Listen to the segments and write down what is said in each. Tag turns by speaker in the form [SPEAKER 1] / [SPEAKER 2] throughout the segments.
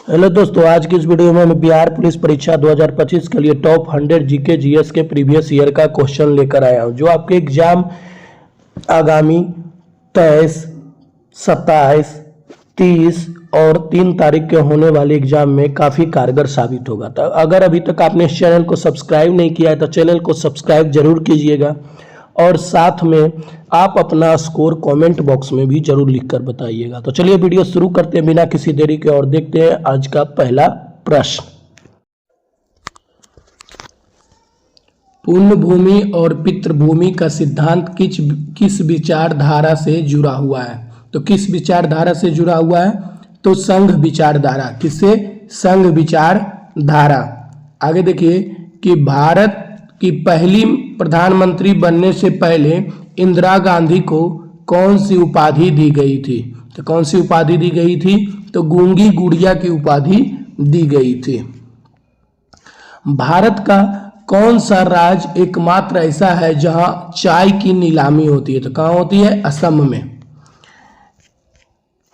[SPEAKER 1] Hello दोस्तों, आज की इस वीडियो में मैं बिहार पुलिस परीक्षा 2025 के लिए टॉप 100 जीके जीएस के प्रीवियस ईयर का क्वेश्चन लेकर आया हूं, जो आपके एग्जाम आगामी 23, 27, 30 और 3 तारीख के होने वाले एग्जाम में काफ़ी कारगर साबित होगा। तो अगर अभी तक आपने इस चैनल को सब्सक्राइब नहीं किया है तो चैनल को सब्सक्राइब जरूर कीजिएगा और साथ में आप अपना स्कोर कमेंट बॉक्स में भी जरूर लिखकर बताइएगा। तो चलिए वीडियो शुरू करते हैं बिना किसी देरी के और देखते हैं आज का पहला प्रश्न। पुण्य भूमि और पितृभूमि का सिद्धांत किस विचारधारा से जुड़ा हुआ है? तो किस विचारधारा से जुड़ा हुआ है? तो संघ विचारधारा। किससे? संघ विचारधारा। आगे देखिए कि भारत की पहली प्रधानमंत्री बनने से पहले इंदिरा गांधी को कौन सी उपाधि दी गई थी? तो कौन सी उपाधि दी गई थी? तो गूंगी गुड़िया की उपाधि दी गई थी। भारत का कौन सा राज्य एकमात्र ऐसा है जहां चाय की नीलामी होती है? तो कहां होती है? असम में।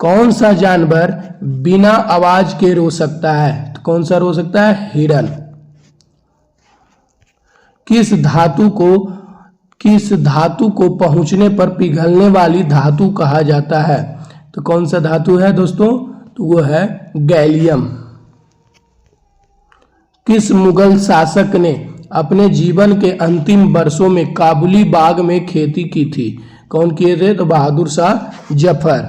[SPEAKER 1] कौन सा जानवर बिना आवाज के रो सकता है? तो कौन सा रो सकता है? हिरन। किस धातु को पहुंचने पर पिघलने वाली धातु कहा जाता है? तो कौन सा धातु है दोस्तों? तो वो है गैलियम। किस मुगल शासक ने अपने जीवन के अंतिम वर्षों में काबुली बाग में खेती की थी? कौन किए थे? तो बहादुर शाह जफर।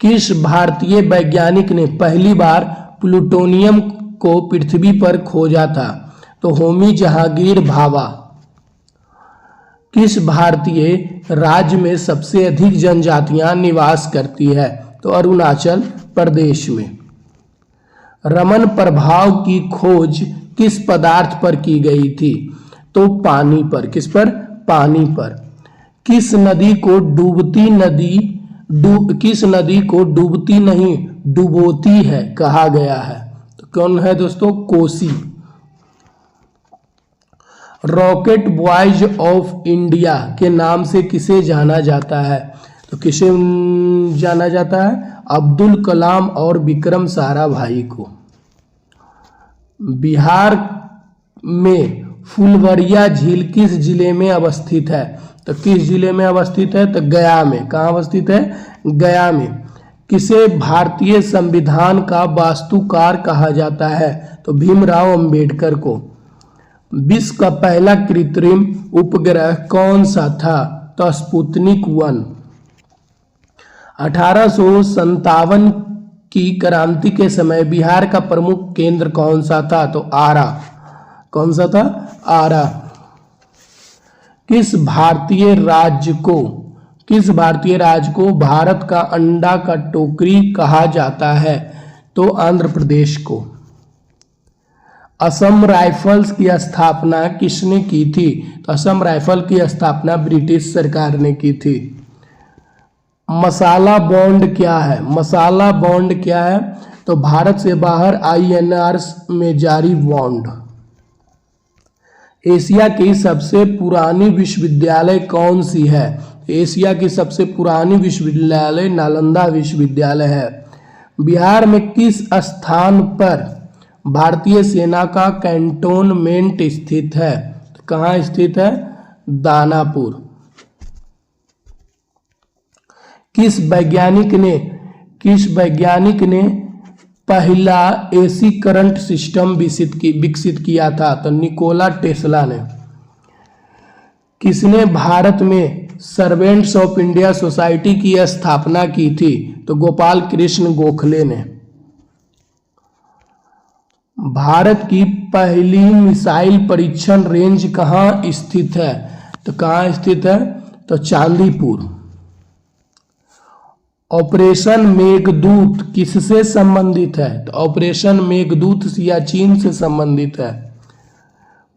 [SPEAKER 1] किस भारतीय वैज्ञानिक ने पहली बार प्लूटोनियम को पृथ्वी पर खोजा था? तो होमी जहांगीर भाभा। किस भारतीय राज्य में सबसे अधिक जनजातियां निवास करती है? तो अरुणाचल प्रदेश में। रमन प्रभाव की खोज किस पदार्थ पर की गई थी? तो पानी पर। किस पर? पानी पर। किस नदी को डूबती नहीं डुबोती है कहा गया है? तो कौन है दोस्तों? Kosi. Rocket boys of India के नाम से किसे जाना जाता है? तो किसे जाना जाता है? अब्दुल कलाम और विक्रम साराभाई को। बिहार में फुलवरिया झील किस जिले में अवस्थित है? तो किस जिले में अवस्थित है? तो गया में। कहाँ अवस्थित है? गया में। किसे भारतीय संविधान का वास्तुकार कहा जाता है? तो भीमराव अंबेडकर को। विश्व का पहला कृत्रिम उपग्रह कौन सा था? तो स्पुतनिक 1। 1857 की क्रांति के समय बिहार का प्रमुख केंद्र कौन सा था? तो आरा। कौन सा था? आरा। किस भारतीय राज्य को भारत का अंडा का टोकरी कहा जाता है? तो आंध्र प्रदेश को। असम राइफल्स की स्थापना किसने की थी? तो असम राइफल की स्थापना ब्रिटिश सरकार ने की थी। मसाला बॉन्ड क्या है? मसाला बॉन्ड क्या है? तो भारत से बाहर INR में जारी बॉन्ड। एशिया की सबसे पुरानी विश्वविद्यालय कौन सी है? एशिया की सबसे पुरानी विश्वविद्यालय नालंदा विश्वविद्यालय है। बिहार में किस स्थान पर भारतीय सेना का कैंटोनमेंट स्थित है? तो कहाँ स्थित है? दानापुर। किस वैज्ञानिक ने पहला AC करंट सिस्टम विकसित किया था? तो निकोला टेस्ला ने। किसने भारत में सर्वेंट्स ऑफ इंडिया सोसाइटी की स्थापना की थी? तो गोपाल कृष्ण गोखले ने। भारत की पहली मिसाइल परीक्षण रेंज कहाँ स्थित है? तो कहाँ स्थित है? तो चांदीपुर। ऑपरेशन मेघदूत किससे संबंधित है? तो ऑपरेशन मेघदूत सियाचिन से संबंधित है।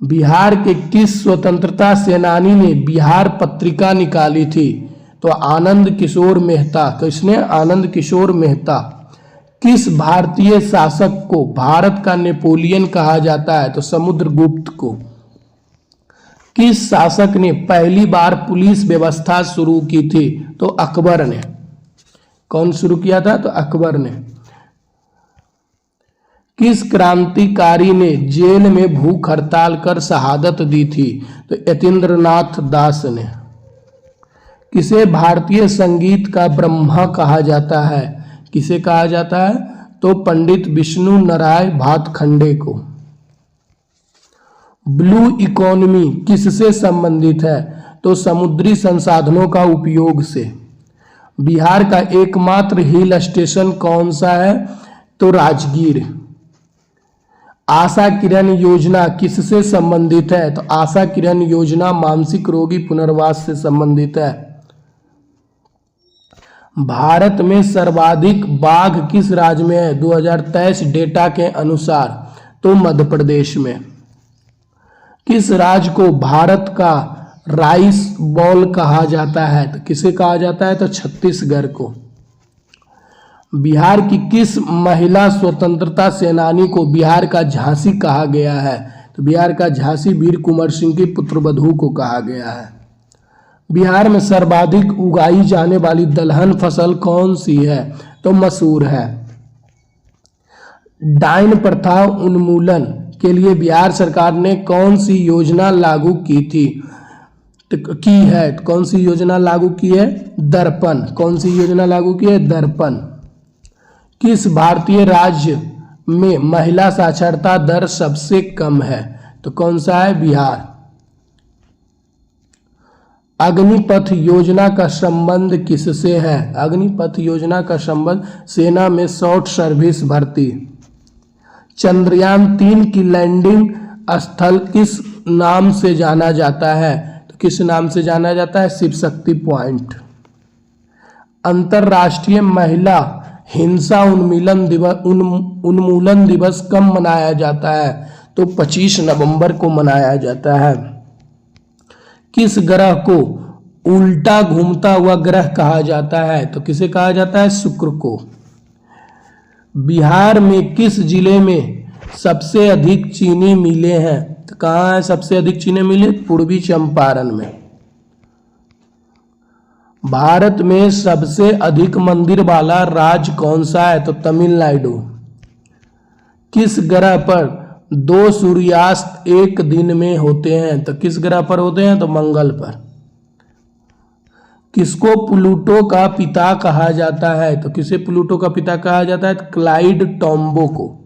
[SPEAKER 1] बिहार के किस स्वतंत्रता सेनानी ने बिहार पत्रिका निकाली थी? तो आनंद किशोर मेहता। किसने? आनंद किशोर मेहता। किस भारतीय शासक को भारत का नेपोलियन कहा जाता है? तो समुद्रगुप्त को। किस शासक ने पहली बार पुलिस व्यवस्था शुरू की थी? तो अकबर ने। कौन शुरू किया था? तो अकबर ने। किस क्रांतिकारी ने जेल में भूख हड़ताल कर शहादत दी थी? तो यतीन्द्रनाथ दास ने। किसे भारतीय संगीत का ब्रह्मा कहा जाता है? किसे कहा जाता है? तो पंडित विष्णु नारायण भातखंडे को। ब्लू इकोनॉमी किससे संबंधित है? तो समुद्री संसाधनों का उपयोग से। बिहार का एकमात्र हिल स्टेशन कौन सा है? तो राजगीर। आशा किरण योजना किससे संबंधित है? तो आशा किरण योजना मानसिक रोगी पुनर्वास से संबंधित है। भारत में सर्वाधिक बाघ किस राज्य में है? 2023 डेटा के अनुसार तो मध्य प्रदेश में। किस राज्य को भारत का राइस बॉल कहा जाता है? तो किसे कहा जाता है? तो छत्तीसगढ़ को। बिहार की किस महिला स्वतंत्रता सेनानी को बिहार का झांसी कहा गया है? तो बिहार का झांसी वीर कुंवर सिंह की पुत्रवधू को कहा गया है। बिहार में सर्वाधिक उगाई जाने वाली दलहन फसल कौन सी है? तो मसूर है। डायन प्रथा उन्मूलन के लिए बिहार सरकार ने कौन सी योजना लागू की थी? की है? कौन सी योजना लागू की है? दर्पण। कौन सी योजना लागू की है? दर्पण। किस भारतीय राज्य में महिला साक्षरता दर सबसे कम है? तो कौन सा है? बिहार। अग्निपथ योजना का संबंध किससे है? अग्निपथ योजना का संबंध सेना में शॉर्ट सर्विस भर्ती। चंद्रयान-3 की लैंडिंग स्थल किस नाम से जाना जाता है? तो किस नाम से जाना जाता है? शिव शक्ति पॉइंट। अंतरराष्ट्रीय महिला हिंसा उन्मूलन दिवस कब मनाया जाता है? तो 25 नवंबर को मनाया जाता है। किस ग्रह को उल्टा घूमता हुआ ग्रह कहा जाता है? तो किसे कहा जाता है? शुक्र को। बिहार में किस जिले में सबसे अधिक चीनी मिलें हैं? तो कहाँ है सबसे अधिक चीनी मिलें? पूर्वी चंपारण में। भारत में सबसे अधिक मंदिर वाला राज्य कौन सा है? तो तमिलनाडु। किस ग्रह पर 2 सूर्यास्त एक दिन में होते हैं? तो किस ग्रह पर होते हैं? तो मंगल पर। किसको प्लूटो का पिता कहा जाता है? तो किसे प्लूटो का पिता कहा जाता है? क्लाइड टॉम्बो को।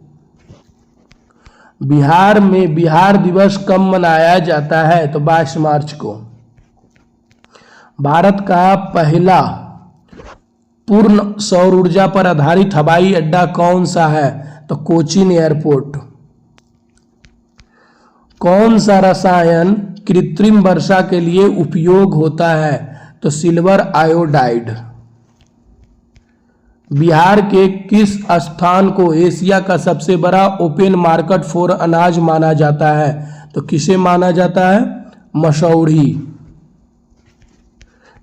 [SPEAKER 1] बिहार में बिहार दिवस कब मनाया जाता है? तो 22 मार्च को। भारत का पहला पूर्ण सौर ऊर्जा पर आधारित हवाई अड्डा कौन सा है? तो कोचीन एयरपोर्ट। कौन सा रसायन कृत्रिम वर्षा के लिए उपयोग होता है? तो सिल्वर आयोडाइड। बिहार के किस स्थान को एशिया का सबसे बड़ा ओपन मार्केट फॉर अनाज माना जाता है? तो किसे माना जाता है? मसौढ़ी।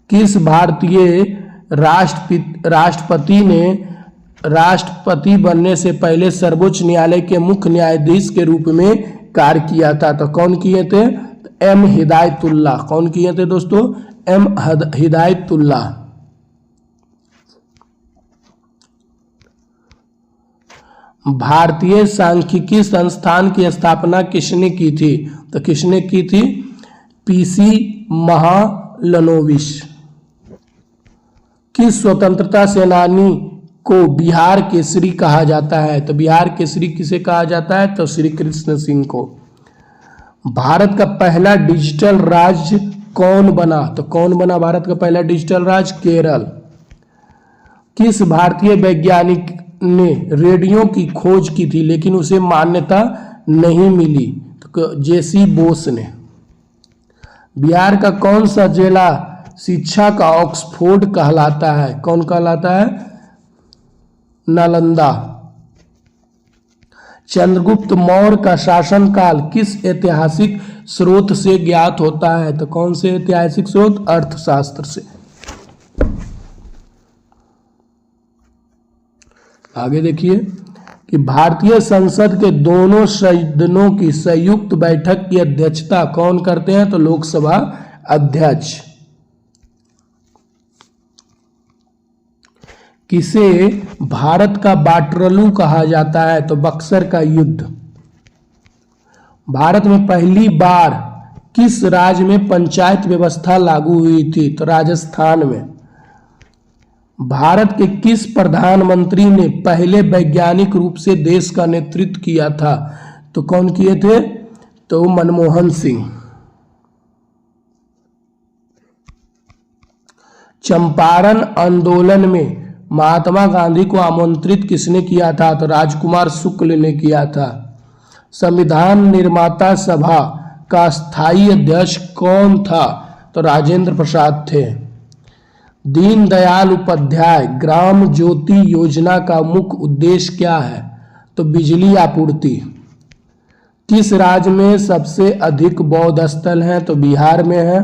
[SPEAKER 1] किस भारतीय राष्ट्रपति ने राष्ट्रपति बनने से पहले सर्वोच्च न्यायालय के मुख्य न्यायाधीश के रूप में कार्य किया था? तो कौन किए थे? एम हिदायतुल्लाह। कौन किए थे दोस्तों? एम हिदायतुल्लाह। भारतीय सांख्यिकी संस्थान की स्थापना किसने की थी? तो किसने की थी? पीसी महालनोबिस। किस स्वतंत्रता सेनानी को बिहार केसरी कहा जाता है? तो बिहार केसरी किसे कहा जाता है? तो श्री कृष्ण सिंह को। भारत का पहला डिजिटल राज्य कौन बना? तो कौन बना भारत का पहला डिजिटल राज्य? केरल। किस भारतीय वैज्ञानिक ने रेडियो की खोज की थी लेकिन उसे मान्यता नहीं मिली? तो जेसी बोस ने। बिहार का कौन सा जिला शिक्षा का ऑक्सफोर्ड कहलाता है? कौन कहलाता है? नालंदा। चंद्रगुप्त मौर्य का शासनकाल किस ऐतिहासिक स्रोत से ज्ञात होता है? तो कौन से ऐतिहासिक स्रोत? अर्थशास्त्र से। आगे देखिए कि भारतीय संसद के दोनों सदनों की संयुक्त बैठक की अध्यक्षता कौन करते हैं? तो लोकसभा अध्यक्ष। किसे भारत का वाटरलू कहा जाता है? तो बक्सर का युद्ध। भारत में पहली बार किस राज्य में पंचायत व्यवस्था लागू हुई थी? तो राजस्थान में। भारत के किस प्रधानमंत्री ने पहले वैज्ञानिक रूप से देश का नेतृत्व किया था? तो कौन किए थे? तो मनमोहन सिंह। चंपारण आंदोलन में महात्मा गांधी को आमंत्रित किसने किया था? तो राजकुमार शुक्ल ने किया था। संविधान निर्माता सभा का स्थायी अध्यक्ष कौन था? तो राजेंद्र प्रसाद थे। दीनदयाल उपाध्याय ग्राम ज्योति योजना का मुख्य उद्देश्य क्या है? तो बिजली आपूर्ति। किस राज्य में सबसे अधिक बौद्ध स्थल हैं? तो बिहार में है।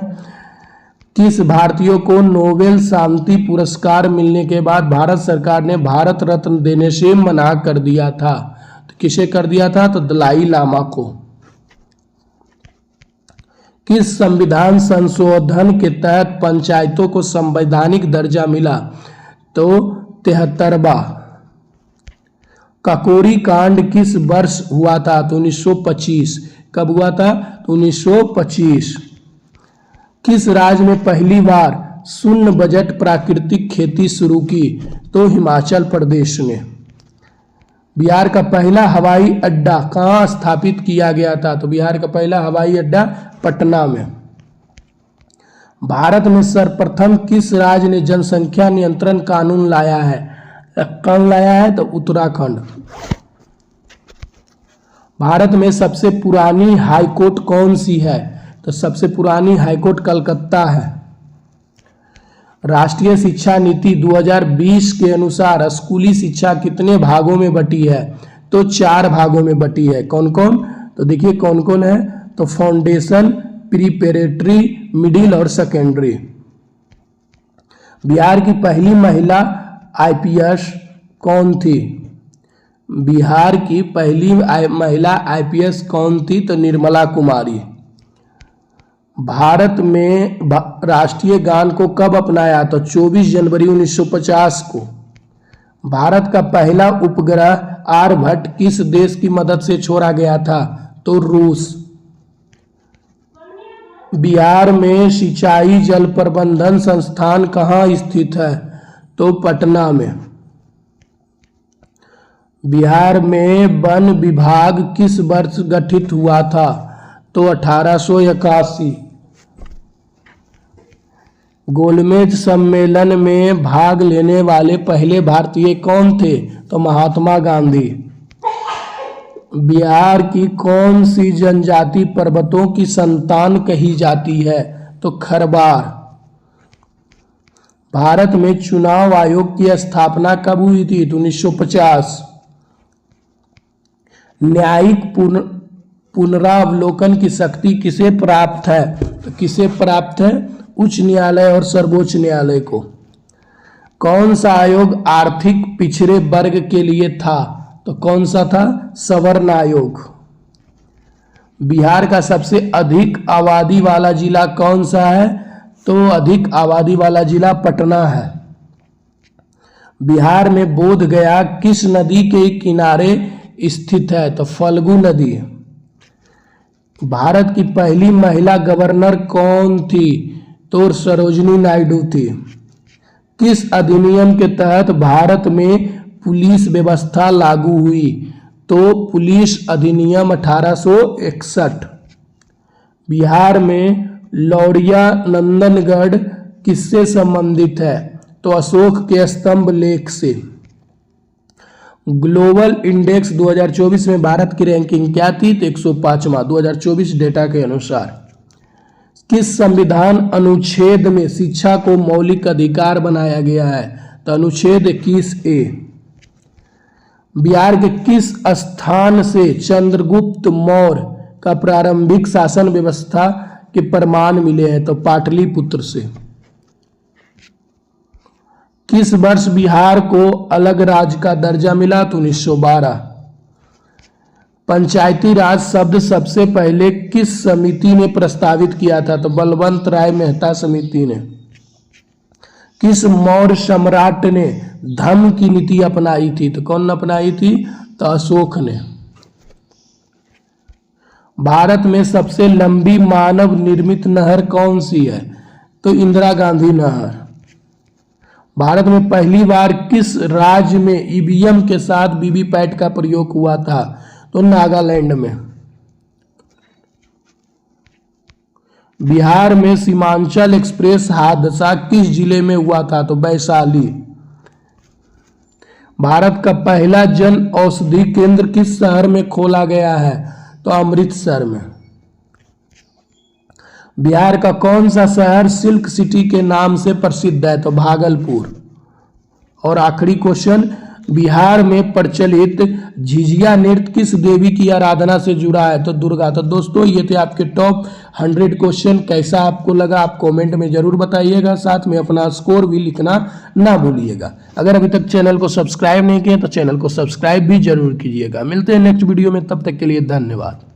[SPEAKER 1] किस भारतीय को नोबेल शांति पुरस्कार मिलने के बाद भारत सरकार ने भारत रत्न देने से मना कर दिया था? तो किसे कर दिया था? तो दलाई लामा को। किस संविधान संशोधन के तहत पंचायतों को संवैधानिक दर्जा मिला? तो 73वां। काकोरी कांड किस वर्ष हुआ था? तो 1925। कब हुआ था? तो 1925। किस राज्य में पहली बार शून्य बजट प्राकृतिक खेती शुरू की? तो हिमाचल प्रदेश ने। बिहार का पहला हवाई अड्डा कहाँ स्थापित किया गया था? तो बिहार का पहला हवाई अड्डा पटना में। भारत में सर्वप्रथम किस राज्य ने जनसंख्या नियंत्रण कानून लाया है? कौन लाया है? तो उत्तराखंड। भारत में सबसे पुरानी हाईकोर्ट कौन सी है? तो सबसे पुरानी हाईकोर्ट कलकत्ता है। राष्ट्रीय शिक्षा नीति 2020 के अनुसार स्कूली शिक्षा कितने भागों में बटी है? तो 4 भागों में बटी है। कौन कौन? तो देखिए कौन कौन है। तो फाउंडेशन, प्रीपेरेटरी, मिडिल और सेकेंडरी। बिहार की पहली महिला आईपीएस कौन थी? बिहार की पहली महिला आईपीएस कौन थी? तो निर्मला कुमारी। भारत में राष्ट्रीय गान को कब अपनाया? तो 24 जनवरी 1950 को। भारत का पहला उपग्रह आर्यभट्ट किस देश की मदद से छोड़ा गया था? तो रूस। बिहार में सिंचाई जल प्रबंधन संस्थान कहाँ स्थित है? तो पटना में। बिहार में वन विभाग किस वर्ष गठित हुआ था? तो 1881। गोलमेज सम्मेलन में भाग लेने वाले पहले भारतीय कौन थे? तो महात्मा गांधी। बिहार की कौन सी जनजाति पर्वतों की संतान कही जाती है? तो खरवार। भारत में चुनाव आयोग की स्थापना कब हुई थी? तो 1950। न्यायिक पुनरावलोकन की शक्ति किसे प्राप्त है? तो किसे प्राप्त है? उच्च न्यायालय और सर्वोच्च न्यायालय को। कौन सा आयोग आर्थिक पिछड़े वर्ग के लिए था? तो कौन सा था? सवर्ण आयोग। बिहार का सबसे अधिक आबादी वाला जिला कौन सा है? तो अधिक आबादी वाला जिला पटना है। बिहार में बोध गया किस नदी के किनारे स्थित है? तो फल्गु नदी। भारत की पहली महिला गवर्नर कौन थी? तो सरोजिनी नायडू थी। किस अधिनियम के तहत भारत में पुलिस व्यवस्था लागू हुई? तो पुलिस अधिनियम 1861। बिहार में लौरिया नंदनगढ़ किससे संबंधित है? तो अशोक के स्तंभ लेख से। ग्लोबल इंडेक्स 2024 में भारत की रैंकिंग क्या थी? तो 105वां 2024 डेटा के अनुसार। किस संविधान अनुच्छेद में शिक्षा को मौलिक अधिकार बनाया गया है? तो अनुच्छेद 21A। बिहार के किस स्थान से चंद्रगुप्त मौर्य का प्रारंभिक शासन व्यवस्था के प्रमाण मिले हैं? तो पाटलिपुत्र से। किस वर्ष बिहार को अलग राज्य का दर्जा मिला? तो 1912। पंचायती राज शब्द सबसे पहले किस समिति ने प्रस्तावित किया था? तो बलवंत राय मेहता समिति ने। किस मौर्य सम्राट ने धम्म की नीति अपनाई थी? तो कौन अपनाई थी? तो अशोक ने। भारत में सबसे लंबी मानव निर्मित नहर कौन सी है? तो इंदिरा गांधी नहर। भारत में पहली बार किस राज्य में ईवीएम के साथ वीवीपैट का प्रयोग हुआ था? तो नागालैंड में। बिहार में सीमांचल एक्सप्रेस हादसा किस जिले में हुआ था? तो वैशाली। भारत का पहला जन औषधि केंद्र किस शहर में खोला गया है? तो अमृतसर में। बिहार का कौन सा शहर सिल्क सिटी के नाम से प्रसिद्ध है? तो भागलपुर। और आखिरी क्वेश्चन, बिहार में प्रचलित झिझिया नृत्य किस देवी की आराधना से जुड़ा है? तो दुर्गा। तो दोस्तों ये थे आपके टॉप 100 क्वेश्चन। कैसा आपको लगा आप कमेंट में जरूर बताइएगा, साथ में अपना स्कोर भी लिखना ना भूलिएगा। अगर अभी तक चैनल को सब्सक्राइब नहीं किया तो चैनल को सब्सक्राइब भी जरूर कीजिएगा। मिलते हैं नेक्स्ट वीडियो में, तब तक के लिए धन्यवाद।